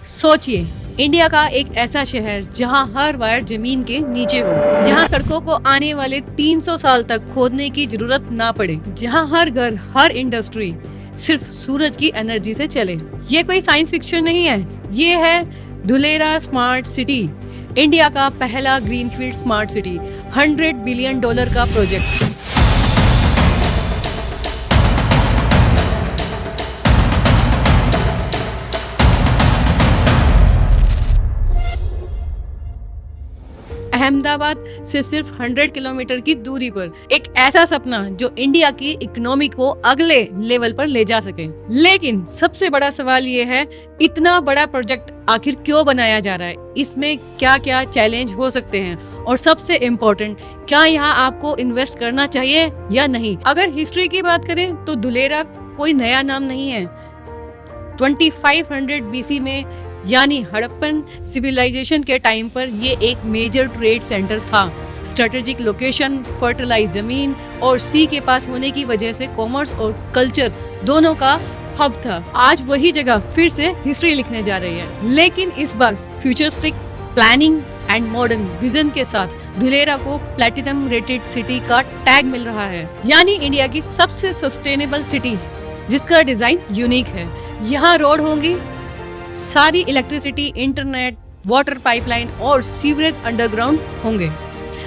सोचिए, इंडिया का एक ऐसा शहर जहां हर वायर जमीन के नीचे हो, जहां सड़कों को आने वाले 300 साल तक खोदने की जरूरत ना पड़े, जहां हर घर, हर इंडस्ट्री सिर्फ सूरज की एनर्जी से चले। ये कोई साइंस फिक्शन नहीं है, ये है धुलेरा स्मार्ट सिटी, इंडिया का पहला ग्रीनफील्ड स्मार्ट सिटी, $100 बिलियन का प्रोजेक्ट। अहमदाबाद से सिर्फ 100 किलोमीटर की दूरी पर एक ऐसा सपना जो इंडिया की इकोनॉमी को अगले लेवल पर ले जा सके। लेकिन सबसे बड़ा सवाल ये है, इतना बड़ा प्रोजेक्ट आखिर क्यों बनाया जा रहा है? इसमें क्या क्या चैलेंज हो सकते हैं? और सबसे इम्पोर्टेंट, क्या यहाँ आपको इन्वेस्ट करना चाहिए या नहीं? अगर हिस्ट्री की बात करें तो धुलेरा कोई नया नाम नहीं है। 2500 BC में यानी हड़प्पन सिविलाइजेशन के टाइम पर ये एक मेजर ट्रेड सेंटर था। स्ट्रेटेजिक लोकेशन, फर्टिलाइज जमीन और सी के पास होने की वजह से कॉमर्स और कल्चर दोनों का हब था। आज वही जगह फिर से हिस्ट्री लिखने जा रही है, लेकिन इस बार futuristic planning and modern vision के साथ धुलेरा को प्लैटिनम रेटेड सिटी का टैग मिल रहा है, यानी इंडिया की सबसे सस्टेनेबल सिटी जिसका डिजाइन यूनिक है। यहाँ रोड होंगी, सारी इलेक्ट्रिसिटी, इंटरनेट, वाटर पाइपलाइन और सीवरेज अंडरग्राउंड होंगे।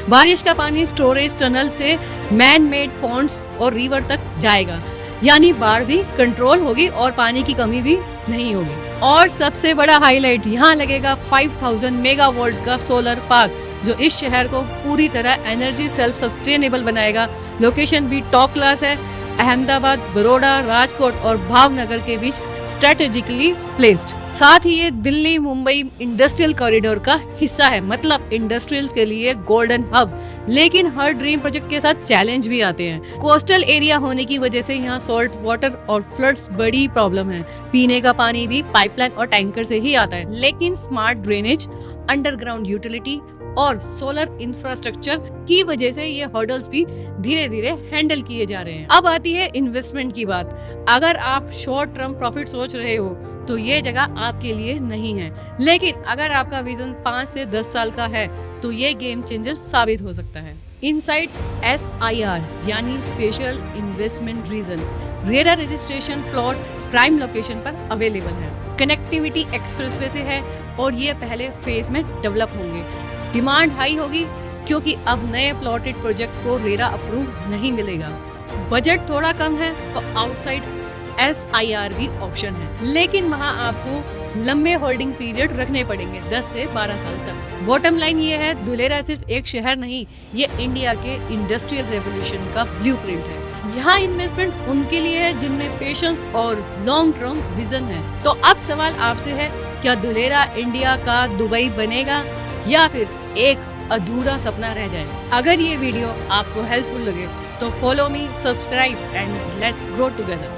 बारिश का पानी स्टोरेज टनल से मैन मेड पॉन्ड्स और रिवर तक जाएगा, यानी बाढ़ भी कंट्रोल होगी और पानी की कमी भी नहीं होगी। और सबसे बड़ा हाईलाइट, यहाँ लगेगा 5000 मेगावाट का सोलर पार्क जो इस शहर को पूरी तरह एनर्जी सेल्फ सस्टेनेबल बनाएगा। लोकेशन भी टॉप क्लास है, अहमदाबाद, बड़ौदा, राजकोट और भावनगर के बीच स्ट्रेटेजिकली प्लेस्ड। साथ ही ये दिल्ली मुंबई इंडस्ट्रियल कॉरिडोर का हिस्सा है, मतलब इंडस्ट्रियल्स के लिए गोल्डन हब। लेकिन हर ड्रीम प्रोजेक्ट के साथ चैलेंज भी आते हैं। कोस्टल एरिया होने की वजह से यहाँ सॉल्ट वाटर और फ्लड्स बड़ी प्रॉब्लम है। पीने का पानी भी पाइपलाइन और टैंकर से ही आता है। लेकिन स्मार्ट ड्रेनेज, अंडरग्राउंड यूटिलिटी और सोलर इंफ्रास्ट्रक्चर की वजह से ये हर्डल्स भी धीरे धीरे हैंडल किए जा रहे हैं। अब आती है इन्वेस्टमेंट की बात। अगर आप शॉर्ट टर्म प्रॉफिट सोच रहे हो तो ये जगह आपके लिए नहीं है, लेकिन अगर आपका विजन 5 से 10 साल का है तो ये गेम चेंजर साबित हो सकता है। इनसाइड SIR यानी special investment region, RERA registration plot prime location पर अवेलेबल है। कनेक्टिविटी एक्सप्रेसवे से है और ये पहले फेज में डेवलप होंगे। डिमांड हाई होगी क्योंकि अब नए प्लॉटेड प्रोजेक्ट को रेरा अप्रूव नहीं मिलेगा। बजट थोड़ा कम है तो आउटसाइड SIR भी ऑप्शन है, लेकिन वहाँ आपको लंबे होल्डिंग पीरियड रखने पड़ेंगे, 10 से 12 साल तक। बॉटम लाइन ये है, धुलेरा सिर्फ एक शहर नहीं, ये इंडिया के इंडस्ट्रियल रेवोल्यूशन का ब्लूप्रिंट है। यहाँ इन्वेस्टमेंट उनके लिए है जिनमें पेशेंस और लॉन्ग टर्म विजन है। तो अब सवाल आपसे है, क्या धुलेरा इंडिया का दुबई बनेगा या फिर एक अधूरा सपना रह जाए? अगर ये वीडियो आपको हेल्पफुल लगे तो follow me, subscribe and let's grow together.